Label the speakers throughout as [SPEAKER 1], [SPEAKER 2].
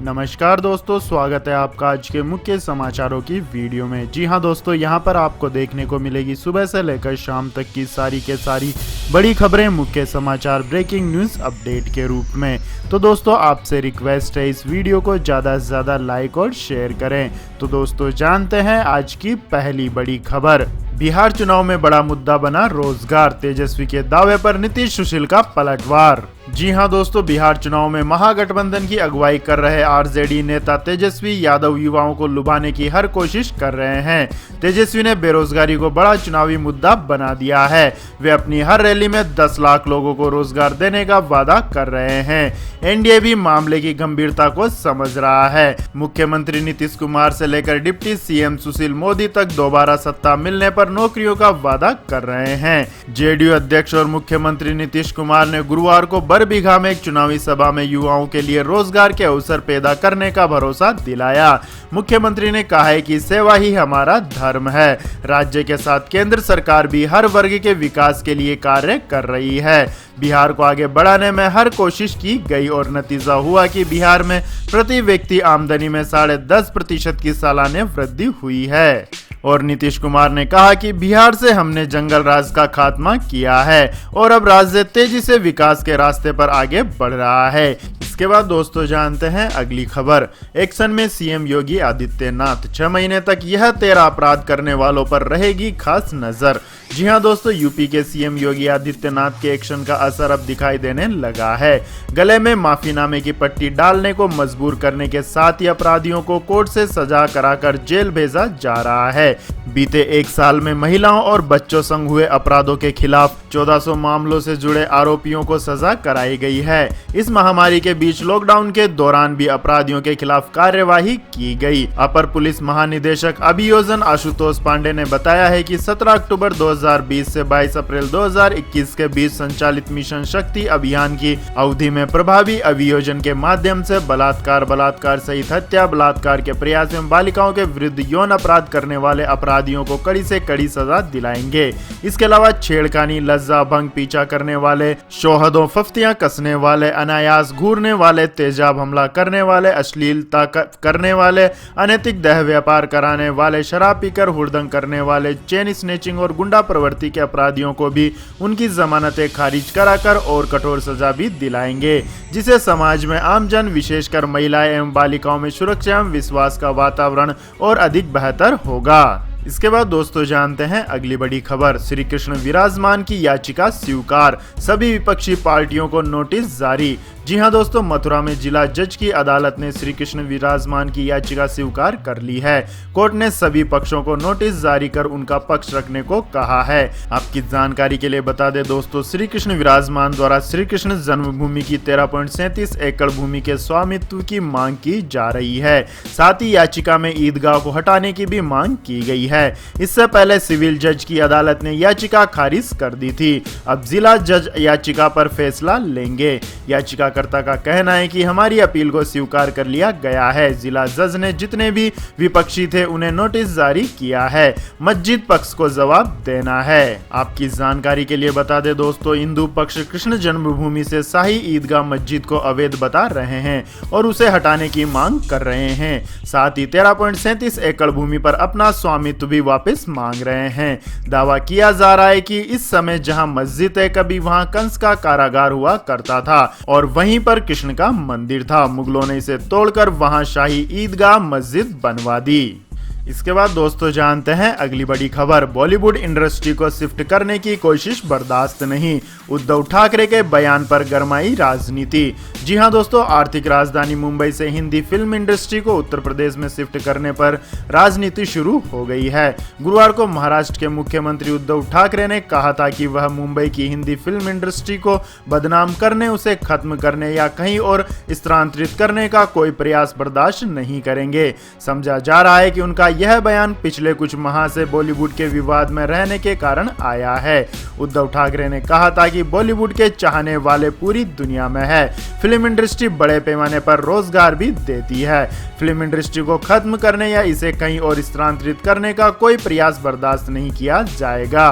[SPEAKER 1] नमस्कार दोस्तों, स्वागत है आपका आज के मुख्य समाचारों की वीडियो में। जी हां दोस्तों, यहां पर आपको देखने को मिलेगी सुबह से लेकर शाम तक की सारी के सारी बड़ी खबरें मुख्य समाचार ब्रेकिंग न्यूज अपडेट के रूप में। तो दोस्तों, आपसे रिक्वेस्ट है इस वीडियो को ज़्यादा से ज़्यादा लाइक और शेयर करें। तो दोस्तों, जानते हैं आज की पहली बड़ी खबर। बिहार चुनाव में बड़ा मुद्दा बना रोजगार, तेजस्वी के दावे पर नीतीश सुशील का पलटवार। जी हां दोस्तों, बिहार चुनाव में महागठबंधन की अगुवाई कर रहे आरजेडी नेता तेजस्वी यादव युवाओं को लुभाने की हर कोशिश कर रहे हैं। तेजस्वी ने बेरोजगारी को बड़ा चुनावी मुद्दा बना दिया है। वे अपनी हर रैली में 10 लाख लोगों को रोजगार देने का वादा कर रहे हैं। एनडीए भी मामले की गंभीरता को समझ रहा है। मुख्यमंत्री नीतीश कुमार से लेकर डिप्टी सीएम सुशील मोदी तक दोबारा सत्ता मिलने पर नौकरियों का वादा कर रहे हैं। जेडीयू अध्यक्ष और मुख्यमंत्री नीतीश कुमार ने गुरुवार को बरबीघा में एक चुनावी सभा में युवाओं के लिए रोजगार के अवसर पैदा करने का भरोसा दिलाया। मुख्यमंत्री ने कहा है कि सेवा ही हमारा धर्म है। राज्य के साथ केंद्र सरकार भी हर वर्ग के विकास के लिए कार्य कर रही है। बिहार को आगे बढ़ाने में हर कोशिश की गई और नतीजा हुआ कि बिहार में प्रति व्यक्ति आमदनी में 10.5% की सालाना वृद्धि हुई है। और नीतीश कुमार ने कहा कि बिहार से हमने जंगल राज का खात्मा किया है और अब राज्य तेजी से विकास के रास्ते पर आगे बढ़ रहा है। इसके बाद दोस्तों, जानते हैं अगली खबर। एक्शन में सीएम योगी आदित्यनाथ, 6 महीने तक यह 13 अपराध करने वालों पर रहेगी खास नजर। जी हां दोस्तों, यूपी के सीएम योगी आदित्यनाथ के एक्शन का असर अब दिखाई देने लगा है। गले में माफीनामे की पट्टी डालने को मजबूर करने के साथ ही अपराधियों को कोर्ट से सजा कराकर जेल भेजा जा रहा है। बीते 1 साल में महिलाओं और बच्चों संग हुए अपराधों के खिलाफ 1400 मामलों से जुड़े आरोपियों को सजा कराई गई है। इस महामारी के बीच लॉकडाउन के दौरान भी अपराधियों के खिलाफ कार्यवाही की गई। अपर पुलिस महानिदेशक अभियोजन आशुतोष पांडे ने बताया है कि 17 अक्टूबर 2020 से 22 अप्रैल 2021 के बीच संचालित मिशन शक्ति अभियान की अवधि में प्रभावी अभियोजन के माध्यम से बलात्कार सहित हत्या, बलात्कार के प्रयास में बालिकाओं के विरुद्ध यौन अपराध करने वाले अपराधियों को कड़ी से कड़ी सजा दिलाएंगे। इसके अलावा छेड़खानी, लज्जा भंग, पीछा करने वाले, शोहदों फफ्तियां कसने वाले, अनायास घूरने वाले, तेजाब हमला करने वाले, अश्लीलता करने वाले, अनैतिक देह व्यापार कराने वाले, शराब पीकर हुड़दंग करने वाले, चेन स्नेचिंग और गुंडा प्रवृत्ति के अपराधियों को भी उनकी जमानतें खारिज कराकर और कठोर सजा भी दिलाएंगे, जिससे समाज में आमजन विशेषकर महिलाएं एवं बालिकाओं में सुरक्षा एवं विश्वास का वातावरण और अधिक बेहतर होगा। इसके बाद दोस्तों, जानते हैं अगली बड़ी खबर। श्री कृष्ण विराजमान की याचिका स्वीकार, सभी विपक्षी पार्टियों को नोटिस जारी। जी हां दोस्तों, मथुरा में जिला जज की अदालत ने श्री कृष्ण विराजमान की याचिका स्वीकार कर ली है। कोर्ट ने सभी पक्षों को नोटिस जारी कर उनका पक्ष रखने को कहा है। आपकी जानकारी के लिए बता दें दोस्तों, श्री कृष्ण विराजमान द्वारा श्री कृष्ण जन्मभूमि की 13.37 एकड़ भूमि के स्वामित्व की मांग की जा रही है। साथ ही याचिका में ईदगाह को हटाने की भी मांग की गई है। इससे पहले सिविल जज की अदालत ने याचिका खारिज कर दी थी। अब जिला जज याचिका पर फैसला लेंगे। याचिकाकर्ता का कहना है कि हमारी अपील को स्वीकार कर लिया गया है। जिला जज ने जितने भी विपक्षी थे उन्हें नोटिस जारी किया है। मस्जिद पक्ष को जवाब देना है। आपकी जानकारी के लिए बता दें दोस्तों, हिंदू पक्ष कृष्ण जन्मभूमि से शाही ईदगाह मस्जिद को अवैध बता रहे हैं और उसे हटाने की मांग कर रहे हैं। साथ ही 13.37 एकड़ भूमि पर अपना स्वामित्व भी वापस मांग रहे हैं। दावा किया जा रहा है कि इस समय जहां मस्जिद है, कभी वहां कंस का कारागार हुआ करता था और वहीं पर कृष्ण का मंदिर था। मुगलों ने इसे तोड़कर वहां शाही ईदगाह मस्जिद बनवा दी। इसके बाद दोस्तों, जानते हैं अगली बड़ी खबर। बॉलीवुड इंडस्ट्री को शिफ्ट करने की कोशिश बर्दाश्त नहीं, उद्धव ठाकरे के बयान पर गरमाई राजनीति। जी हां दोस्तों, आर्थिक राजधानी मुंबई से हिंदी फिल्म इंडस्ट्री को उत्तर प्रदेश में शिफ्ट करने पर राजनीति शुरू हो गई है। गुरुवार को महाराष्ट्र के मुख्यमंत्री उद्धव ठाकरे ने कहा था कि वह मुंबई की हिंदी फिल्म इंडस्ट्री को बदनाम करने, उसे खत्म करने या कहीं और स्थानांतरित करने का कोई प्रयास बर्दाश्त नहीं करेंगे। समझा जा रहा है कि उनका यह बयान पिछले कुछ माह से बॉलीवुड के विवाद में रहने के कारण आया है। उद्धव ठाकरे ने कहा था कि बॉलीवुड के चाहने वाले पूरी दुनिया में है। फिल्म इंडस्ट्री बड़े पैमाने पर रोजगार भी देती है। फिल्म इंडस्ट्री को खत्म करने या इसे कहीं और स्थानांतरित करने का कोई प्रयास बर्दाश्त नहीं किया जाएगा।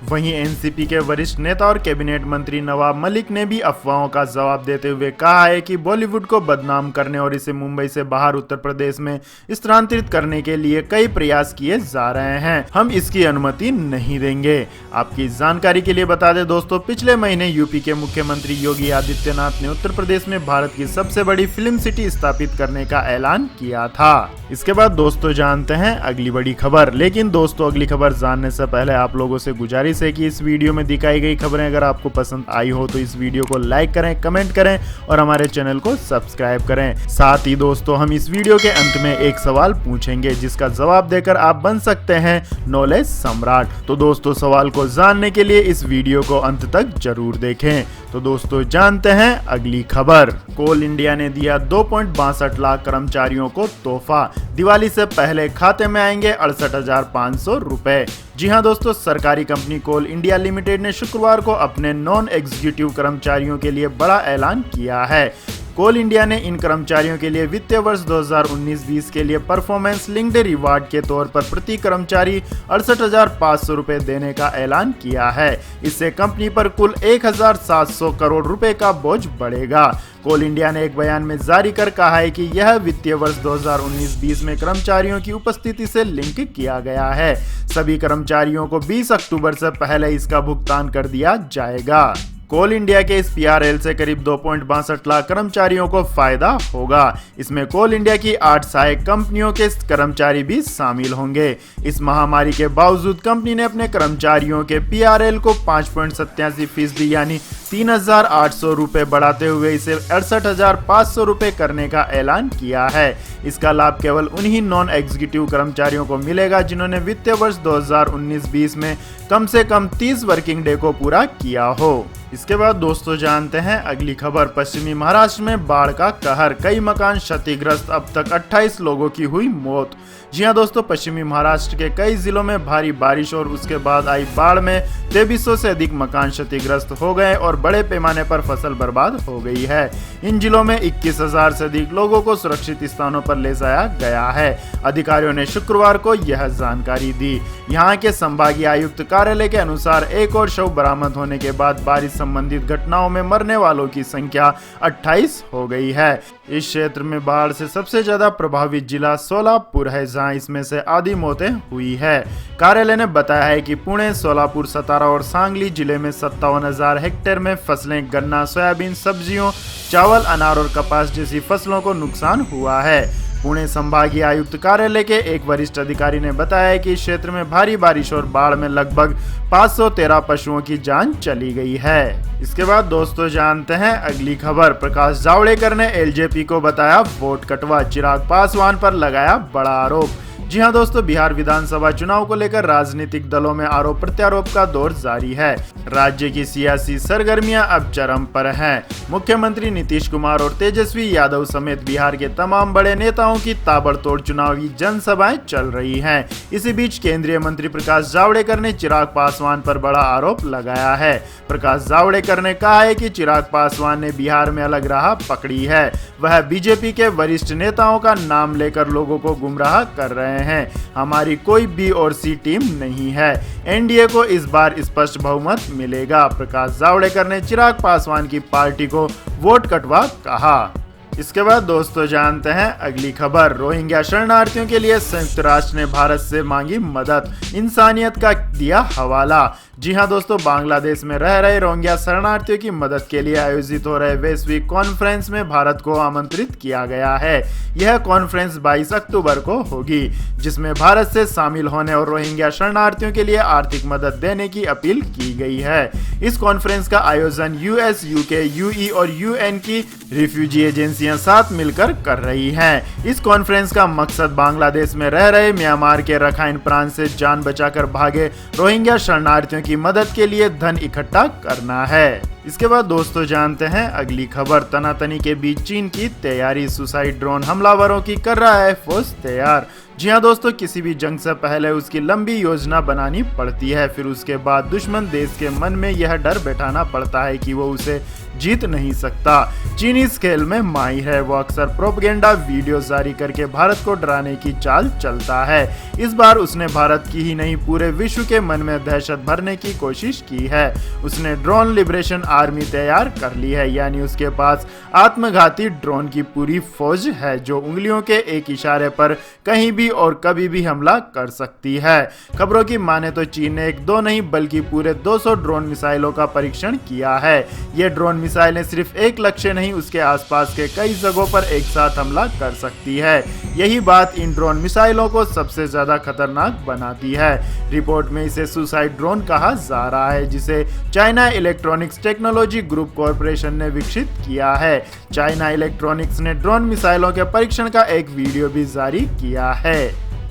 [SPEAKER 1] वहीं एनसीपी के वरिष्ठ नेता और कैबिनेट मंत्री नवाब मलिक ने भी अफवाहों का जवाब देते हुए कहा है कि बॉलीवुड को बदनाम करने और इसे मुंबई से बाहर उत्तर प्रदेश में स्थानांतरित करने के लिए कई प्रयास किए जा रहे हैं। हम इसकी अनुमति नहीं देंगे। आपकी जानकारी के लिए बता दें दोस्तों, पिछले महीने यूपी के मुख्यमंत्री योगी आदित्यनाथ ने उत्तर प्रदेश में भारत की सबसे बड़ी फिल्म सिटी स्थापित करने का ऐलान किया था। इसके बाद दोस्तों जानते हैं अगली बड़ी खबर। लेकिन दोस्तों अगली खबर जानने से पहले आप लोगों से गुजारिश है कि इस वीडियो में दिखाई गई खबरें अगर आपको पसंद आई हो तो इस वीडियो को लाइक करें, कमेंट करें और हमारे चैनल को सब्सक्राइब करें। साथ ही दोस्तों हम इस वीडियो के अंत में एक सवाल पूछेंगे जिसका जवाब देकर आप बन सकते हैं नॉलेज सम्राट। तो दोस्तों सवाल को जानने के लिए इस वीडियो को अंत तक जरूर देखें। तो दोस्तों जानते हैं अगली खबर। कोल इंडिया ने दिया 2.62 लाख कर्मचारियों को तोहफा। दिवाली से पहले खाते में आएंगे 68,500 रुपए। जी हां दोस्तों, सरकारी कंपनी कोल इंडिया लिमिटेड ने शुक्रवार को अपने नॉन एग्जीक्यूटिव कर्मचारियों के लिए बड़ा ऐलान किया है। कोल इंडिया ने इन कर्मचारियों के लिए वित्तीय वर्ष 2019-20 के लिए परफॉर्मेंस लिंक्ड रिवार्ड के तौर पर प्रति कर्मचारी 68,500 रुपए देने का ऐलान किया है। इससे कंपनी पर कुल 1,700 करोड़ रुपए का बोझ बढ़ेगा। कोल इंडिया ने एक बयान में जारी कर कहा है कि यह वित्तीय वर्ष 2019-20 में कर्मचारियों की उपस्थिति से लिंक किया गया है। सभी कर्मचारियों को 20 अक्टूबर से पहले इसका भुगतान कर दिया जाएगा। कोल इंडिया के इस पीआरएल से करीब 2.62 लाख कर्मचारियों को फायदा होगा। इसमें कोल इंडिया की 8 सहायक कंपनियों के कर्मचारी भी शामिल होंगे। इस महामारी के बावजूद कंपनी ने अपने कर्मचारियों के पीआरएल को 5.87% यानी 3,800 रुपए बढ़ाते हुए इसे 68,500 रुपए करने का ऐलान किया है। इसका लाभ केवल उन्हीं नॉन एग्जीक्यूटिव कर्मचारियों को मिलेगा जिन्होंने वित्तीय वर्ष 2019-20 में कम से कम 30 वर्किंग डे को पूरा किया हो। इसके बाद दोस्तों जानते हैं अगली खबर। पश्चिमी महाराष्ट्र में बाढ़ का कहर, कई मकान क्षतिग्रस्त, अब तक 28 लोगों की हुई मौत। जी हां दोस्तों, पश्चिमी महाराष्ट्र के कई जिलों में भारी बारिश और उसके बाद आई बाढ़ में 2300 से अधिक मकान क्षतिग्रस्त हो गए और बड़े पैमाने पर फसल बर्बाद हो गई है। इन जिलों में 21,000 से अधिक लोगों को सुरक्षित स्थानों पर ले जाया गया है। अधिकारियों ने शुक्रवार को यह जानकारी दी। यहाँ के संभागीय आयुक्त कार्यालय के अनुसार एक और शव बरामद होने के बाद बारिश संबंधित घटनाओं में मरने वालों की संख्या 28 हो गई है। इस क्षेत्र में बाढ़ से सबसे ज्यादा प्रभावित जिला सोलापुर है, जहां इसमें से आधी मौतें हुई है। कार्यालय ने बताया है कि पुणे, सोलापुर, सतारा और सांगली जिले में 57,000 हेक्टेयर में फसलें गन्ना, सोयाबीन, सब्जियों, चावल, अनार और कपास जैसी फसलों को नुकसान हुआ है। पुणे संभागीय आयुक्त कार्यालय के एक वरिष्ठ अधिकारी ने बताया कि इस क्षेत्र में भारी बारिश और बाढ़ में लगभग 513 पशुओं की जान चली गई है। इसके बाद दोस्तों जानते हैं अगली खबर। प्रकाश जावड़ेकर ने एलजेपी को बताया वोट कटवा, चिराग पासवान पर लगाया बड़ा आरोप। जी हां दोस्तों, बिहार विधानसभा चुनाव को लेकर राजनीतिक दलों में आरोप प्रत्यारोप का दौर जारी है। राज्य की सियासी सरगर्मियां अब चरम पर हैं। मुख्यमंत्री नीतीश कुमार और तेजस्वी यादव समेत बिहार के तमाम बड़े नेताओं की ताबड़तोड़ चुनावी जनसभाएं चल रही हैं। इसी बीच केंद्रीय मंत्री प्रकाश जावड़ेकर ने चिराग पासवान पर बड़ा आरोप लगाया है। प्रकाश जावड़ेकर ने कहा है कि चिराग पासवान ने बिहार में अलग राह पकड़ी है। वह बीजेपी के वरिष्ठ नेताओं का नाम लेकर लोगों को गुमराह कर रहे हैं। हमारी कोई बी और सी टीम नहीं है। एनडीए को इस बार स्पष्ट बहुमत मिलेगा। प्रकाश जावड़ेकर ने चिराग पासवान की पार्टी को वोट कटवा कहा। इसके बाद दोस्तों जानते हैं अगली खबर। रोहिंग्या शरणार्थियों के लिए संयुक्त राष्ट्र ने भारत से मांगी मदद, इंसानियत का दिया हवाला। जी हां दोस्तों, बांग्लादेश में रह रहे रोहिंग्या शरणार्थियों की मदद के लिए आयोजित हो रहे वैश्विक कॉन्फ्रेंस में भारत को आमंत्रित किया गया है। यह कॉन्फ्रेंस 22 अक्टूबर को होगी, जिसमें भारत से शामिल होने और रोहिंग्या शरणार्थियों के लिए आर्थिक मदद देने की अपील की गई है। इस कॉन्फ्रेंस का आयोजन यूएस, यूके, यूई और यूएन की रिफ्यूजी एजेंसियां साथ मिलकर कर रही हैं। इस कॉन्फ्रेंस का मकसद बांग्लादेश में रह रहे म्यांमार के रखाइन प्रांत से जान बचाकर भागे रोहिंग्या शरणार्थियों की मदद के लिए धन इकट्ठा करना है। इसके बाद दोस्तों जानते हैं अगली खबर। तनातनी के बीच चीन की तैयारी, सुसाइड ड्रोन हमलावरों की कर रहा है फौज तैयार। जी हाँ दोस्तों, किसी भी जंग से पहले उसकी लंबी योजना बनानी पड़ती है, फिर उसके बाद दुश्मन देश के मन में यह डर बैठाना पड़ता है कि वो उसे जीत नहीं सकता। चीन इस खेल में माहिर है, वो अक्सर प्रोपेगेंडा वीडियो जारी करके भारत को डराने की चाल चलता है। इस बार उसने भारत की ही नहीं पूरे विश्व के मन में दहशत भरने की कोशिश की है। उसने ड्रोन लिबरेशन आर्मी तैयार कर ली है, यानी उसके पास आत्मघाती ड्रोन की पूरी फौज है जो उंगलियों के एक इशारे पर कहीं भी और कभी भी हमला कर सकती है। खबरों की माने तो चीन ने एक दो नहीं बल्कि पूरे 200 ड्रोन मिसाइलों का परीक्षण किया है। ये ड्रोन मिसाइलें सिर्फ एक लक्ष्य नहीं, उसके आसपास के कई जगहों पर एक साथ हमला कर सकती है। यही बात इन ड्रोन मिसाइलों को सबसे ज्यादा खतरनाक बनाती है। रिपोर्ट में इसे सुसाइड ड्रोन कहा जा रहा है, जिसे China electronics technology group corporation ने विकसित किया है। चाइना इलेक्ट्रॉनिक्स ने ड्रोन मिसाइलों के परीक्षण का एक वीडियो भी जारी किया है।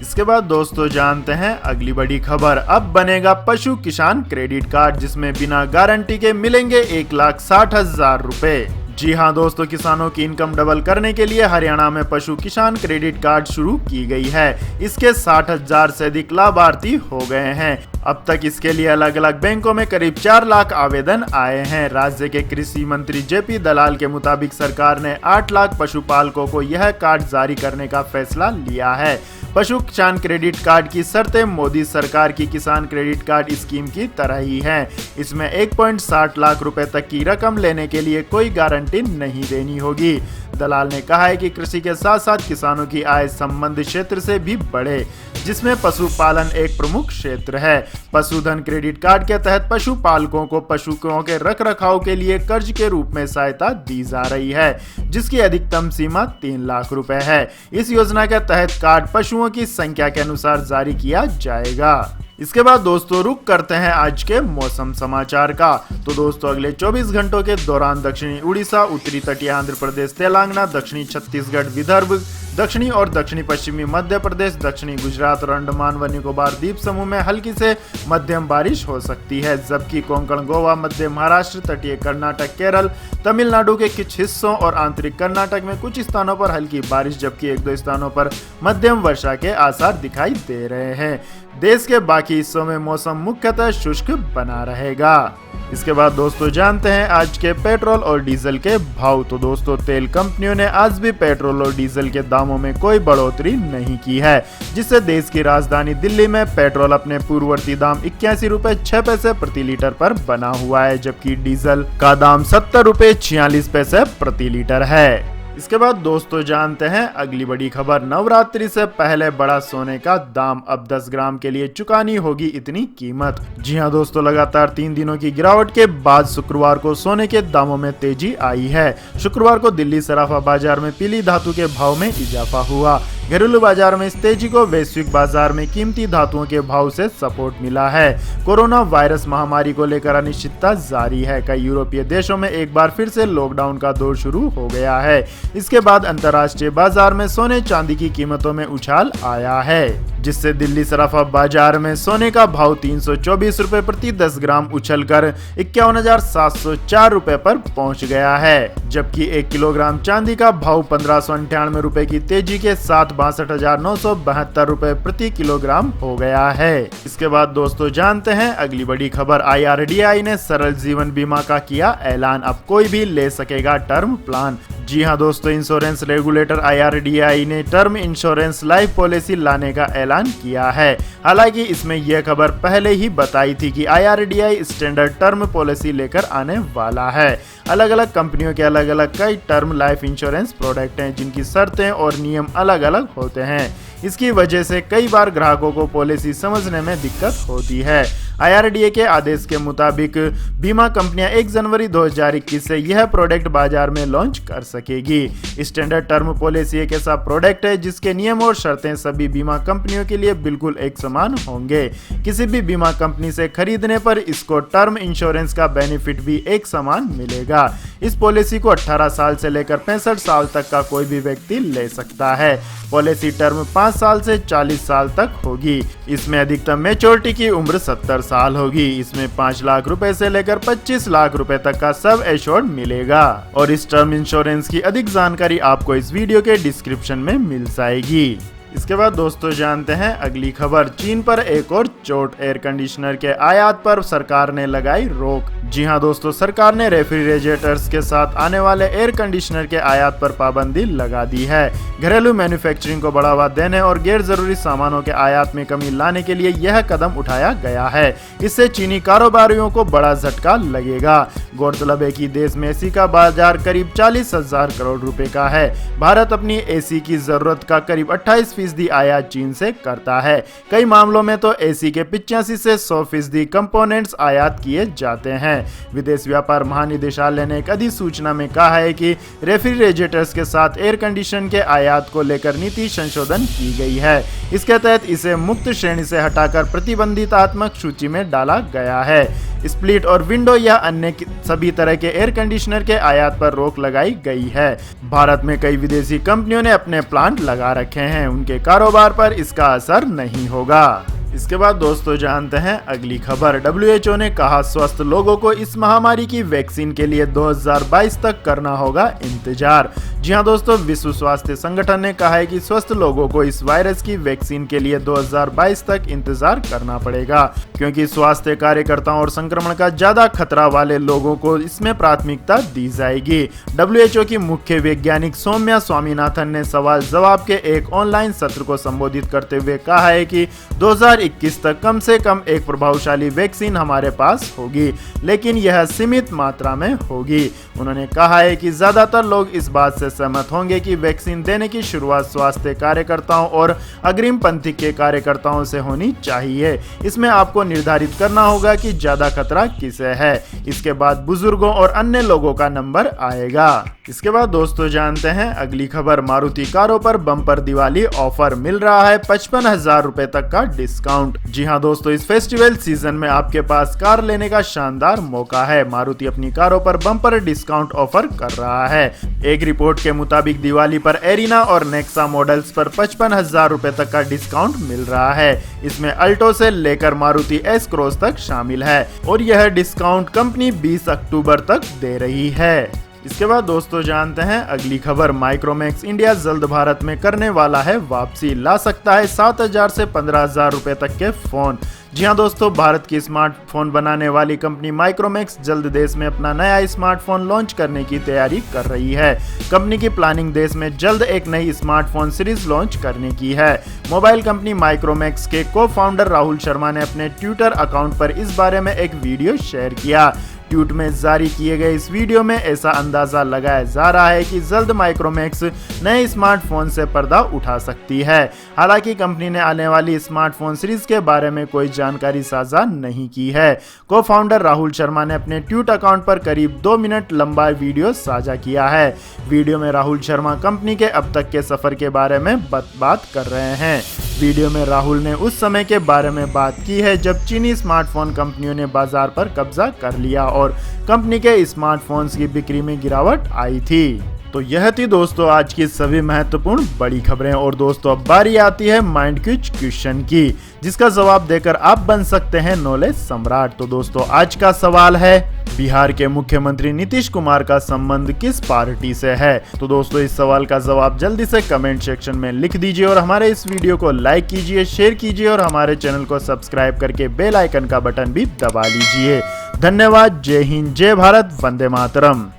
[SPEAKER 1] इसके बाद दोस्तों जानते हैं अगली बड़ी खबर। अब बनेगा पशु किसान क्रेडिट कार्ड, जिसमें बिना गारंटी के मिलेंगे 1,60,000 रुपए। जी हाँ दोस्तों, किसानों की इनकम डबल करने के लिए हरियाणा में पशु किसान क्रेडिट कार्ड शुरू की गई है। इसके 60,000 से अधिक लाभार्थी हो गए हैं। अब तक इसके लिए अलग अलग बैंकों में करीब 4 लाख आवेदन आए हैं। राज्य के कृषि मंत्री जेपी दलाल के मुताबिक सरकार ने 8 लाख पशुपालकों को यह कार्ड जारी करने का फैसला लिया है। पशु किसान क्रेडिट कार्ड की शर्तें मोदी सरकार की किसान क्रेडिट कार्ड स्कीम की तरह ही हैं। इसमें 1.60 लाख रुपए तक की रकम लेने के लिए कोई गारंटी नहीं देनी होगी। दलाल ने कहा है कि कृषि के साथ साथ किसानों की आय संबंधित क्षेत्र से भी बढ़े, जिसमें पशुपालन एक प्रमुख क्षेत्र है। पशुधन क्रेडिट कार्ड के तहत पशुपालकों को पशुओं के रखरखाव के लिए कर्ज के रूप में सहायता दी जा रही है, जिसकी अधिकतम सीमा 3 लाख रुपए है। इस योजना के तहत कार्ड पशुओं की संख्या के अनुसार जारी किया जाएगा। इसके बाद दोस्तों रुक करते हैं आज के मौसम समाचार का। तो दोस्तों अगले 24 घंटों के दौरान दक्षिणी उड़ीसा, उत्तरी तटीय आंध्र प्रदेश, तेलंगाना, दक्षिणी छत्तीसगढ़, विदर्भ, दक्षिणी और दक्षिणी पश्चिमी मध्य प्रदेश, दक्षिणी गुजरात और अंडमान व निकोबार द्वीप समूह में हल्की से मध्यम बारिश हो सकती है, जबकि कोंकण, गोवा, मध्य महाराष्ट्र, तटीय कर्नाटक, केरल, तमिलनाडु के कुछ हिस्सों और आंतरिक कर्नाटक में कुछ स्थानों पर हल्की बारिश, जबकि एक दो स्थानों पर मध्यम वर्षा के आसार दिखाई दे रहे हैं। देश के बाकी हिस्सों में मौसम मुख्यतः शुष्क बना रहेगा। इसके बाद दोस्तों जानते हैं आज के पेट्रोल और डीजल के भाव। तो दोस्तों तेल कंपनियों ने आज भी पेट्रोल और डीजल के दामों में कोई बढ़ोतरी नहीं की है, जिससे देश की राजधानी दिल्ली में पेट्रोल अपने पूर्ववर्ती दाम 81 रुपए 6 पैसे प्रति लीटर पर बना हुआ है, जबकि डीजल का दाम 70 रुपए 46 पैसे प्रति लीटर है। इसके बाद दोस्तों जानते हैं अगली बड़ी खबर। नवरात्रि से पहले बड़ा सोने का दाम, अब 10 ग्राम के लिए चुकानी होगी इतनी कीमत। जी हां दोस्तों, लगातार 3 दिनों की गिरावट के बाद शुक्रवार को सोने के दामों में तेजी आई है। शुक्रवार को दिल्ली सराफा बाजार में पीली धातु के भाव में इजाफा हुआ। घरेलू बाजार में इस तेजी को वैश्विक बाजार में कीमती धातुओं के भाव से सपोर्ट मिला है। कोरोना वायरस महामारी को लेकर अनिश्चितता जारी है। कई यूरोपीय देशों में एक बार फिर से लॉकडाउन का दौर शुरू हो गया है। इसके बाद अंतर्राष्ट्रीय बाजार में सोने चांदी की कीमतों में उछाल आया है, जिससे दिल्ली सराफा बाजार में सोने का भाव 324 रुपए प्रति 10 ग्राम उछलकर 51,704 रुपए पर पहुंच गया है, जबकि 1 किलोग्राम चांदी का भाव 1598 रुपए की तेजी के साथ 62,972 रुपए प्रति किलोग्राम हो गया है। इसके बाद दोस्तों जानते हैं अगली बड़ी खबर। IRDAI ने सरल जीवन बीमा का किया ऐलान, अब कोई भी ले सकेगा टर्म प्लान। जी हां दोस्तों, इंश्योरेंस रेगुलेटर IRDAI ने टर्म इंश्योरेंस लाइफ पॉलिसी लाने का ऐलान किया है। हालांकि इसमें यह खबर पहले ही बताई थी कि IRDAI स्टैंडर्ड टर्म पॉलिसी लेकर आने वाला है। अलग अलग कंपनियों के अलग अलग कई टर्म लाइफ इंश्योरेंस प्रोडक्ट हैं, जिनकी शर्तें और नियम अलग अलग होते हैं। इसकी वजह से कई बार ग्राहकों को पॉलिसी समझने में दिक्कत होती है। IRDAI के आदेश के मुताबिक बीमा कंपनियां 1 जनवरी 2021 से यह प्रोडक्ट बाजार में लॉन्च कर सकेगी। स्टैंडर्ड टर्म पॉलिसी एक ऐसा प्रोडक्ट है जिसके नियम और शर्तें सभी बीमा कंपनियों के लिए बिल्कुल एक समान होंगे। किसी भी बीमा कंपनी से खरीदने पर इसको टर्म इंश्योरेंस का बेनिफिट भी एक समान मिलेगा। इस पॉलिसी को 18 साल से लेकर 65 साल तक का कोई भी व्यक्ति ले सकता है। पॉलिसी टर्म 5 साल से 40 साल तक होगी। इसमें अधिकतम मैच्योरिटी की उम्र 70 साल होगी। इसमें 5 लाख रुपए से लेकर 25 लाख रुपए तक का सब एश्योर्ड मिलेगा। और इस टर्म इंश्योरेंस की अधिक जानकारी आपको इस वीडियो के डिस्क्रिप्शन में मिल जाएगी। इसके बाद दोस्तों जानते हैं अगली खबर। चीन पर एक और चोट, एयर कंडीशनर के आयात पर सरकार ने लगाई रोक। जी हां दोस्तों, सरकार ने रेफ्रिजरेटर्स के साथ आने वाले एयर कंडीशनर के आयात पर पाबंदी लगा दी है। घरेलू मैन्युफैक्चरिंग को बढ़ावा देने और गैर जरूरी सामानों के आयात में कमी लाने के लिए यह कदम उठाया गया है। इससे चीनी कारोबारियों को बड़ा झटका लगेगा। गौरतलब है कि देश में एसी का बाजार करीब 40,000 करोड़ रुपए का है। भारत अपनी एसी की जरूरत का करीब 28% आयात चीन से करता है। कई मामलों में तो एसी के 85 से 100% कंपोनेंट्स आयात किए जाते हैं। विदेश व्यापार महानिदेशालय ने एक अधिसूचना में कहा है कि रेफ्रिजरेटर्स के साथ एयर कंडीशन के आयात को लेकर नीति संशोधन की गई है। इसके तहत इसे मुक्त श्रेणी से हटाकर प्रतिबंधितात्मक सूची में डाला गया है। स्प्लिट और विंडो या अन्य सभी तरह के एयर कंडीशनर के आयात पर रोक लगाई गई है। भारत में कई विदेशी कंपनियों ने अपने प्लांट लगा रखे हैं। उनके कारोबार पर इसका असर नहीं होगा। इसके बाद दोस्तों जानते हैं अगली खबर। WHO ने कहा स्वस्थ लोगों को इस महामारी की वैक्सीन के लिए 2022 तक करना होगा इंतजार। जी हां दोस्तों, विश्व स्वास्थ्य संगठन ने कहा है कि स्वस्थ लोगों को इस वायरस की वैक्सीन के लिए 2022 तक इंतजार करना पड़ेगा, क्योंकि स्वास्थ्य कार्यकर्ताओं और संक्रमण का ज्यादा खतरा वाले लोगों को इसमें प्राथमिकता दी जाएगी। WHO की मुख्य वैज्ञानिक सौम्या स्वामीनाथन ने सवाल जवाब के एक ऑनलाइन सत्र को संबोधित करते हुए कहा है कि 2021 तक कम से कम एक प्रभावशाली वैक्सीन हमारे पास होगी, लेकिन यह सीमित मात्रा में होगी। उन्होंने कहा है कि ज्यादातर लोग इस बात से सहमत होंगे कि वैक्सीन देने की शुरुआत स्वास्थ्य कार्यकर्ताओं और अग्रिम पंक्ति के कार्यकर्ताओं से होनी चाहिए। इसमें आपको निर्धारित करना होगा कि ज्यादा खतरा किसे है। इसके बाद बुजुर्गों और अन्य लोगों का नंबर आएगा। इसके बाद दोस्तों जानते हैं अगली खबर। मारुति कारों पर बम्पर दिवाली ऑफर, मिल रहा है 55,000 रुपए तक का डिस्काउंट। जी हां दोस्तों, इस फेस्टिवल सीजन में आपके पास कार लेने का शानदार मौका है। मारुति अपनी कारों पर बम्पर डिस्काउंट ऑफर कर रहा है। एक रिपोर्ट के मुताबिक दिवाली पर एरिना और नेक्सा मॉडल्स पर 55,000 रुपए तक का डिस्काउंट मिल रहा है। इसमें अल्टो से लेकर मारुति एस क्रॉस तक शामिल है और यह डिस्काउंट कंपनी 20 अक्टूबर तक दे रही है। इसके बाद दोस्तों जानते हैं अगली खबर। माइक्रोमैक्स इंडिया जल्द भारत में करने वाला है वापसी, ला सकता है 7,000 से 15,000 रुपए तक के फोन। जी हां दोस्तों, भारत की स्मार्टफोन बनाने वाली कंपनी माइक्रोमैक्स जल्द देश में अपना नया स्मार्टफोन लॉन्च करने की तैयारी कर रही है। कंपनी की प्लानिंग देश में जल्द एक नई स्मार्टफोन सीरीज लॉन्च करने की है। मोबाइल कंपनी माइक्रोमैक्स के को फाउंडर राहुल शर्मा ने अपने ट्विटर अकाउंट पर इस बारे में एक वीडियो शेयर किया। ट्वीट में जारी किए गए इस वीडियो में ऐसा अंदाजा लगाया जा रहा है कि जल्द माइक्रोमैक्स नए स्मार्टफोन से पर्दा उठा सकती है। हालांकि कंपनी ने आने वाली स्मार्टफोन सीरीज के बारे में कोई जानकारी साझा नहीं की है। को फाउंडर राहुल शर्मा ने अपने ट्वीट अकाउंट पर करीब 2 मिनट लंबा वीडियो साझा किया है। वीडियो में राहुल शर्मा कंपनी के अब तक के सफर के बारे में बात कर रहे हैं। वीडियो में राहुल ने उस समय के बारे में बात की है जब चीनी स्मार्टफोन कंपनियों ने बाजार पर कब्जा कर लिया और कंपनी के स्मार्टफोन्स की बिक्री में गिरावट आई थी। तो यह थी दोस्तों आज की सभी महत्वपूर्ण बड़ी खबरें। और दोस्तों अब बारी आती है माइंड क्वेश्चन की, जिसका जवाब देकर आप बन सकते हैं नॉलेज सम्राट। तो दोस्तों आज का सवाल है, बिहार के मुख्यमंत्री नीतीश कुमार का संबंध किस पार्टी से है? तो दोस्तों इस सवाल का जवाब जल्दी से कमेंट सेक्शन में लिख दीजिए और हमारे इस वीडियो को लाइक कीजिए, शेयर कीजिए और हमारे चैनल को सब्सक्राइब करके बेल आइकन का बटन भी दबा लीजिए। धन्यवाद। जय हिंद, जय भारत, वंदे मातरम।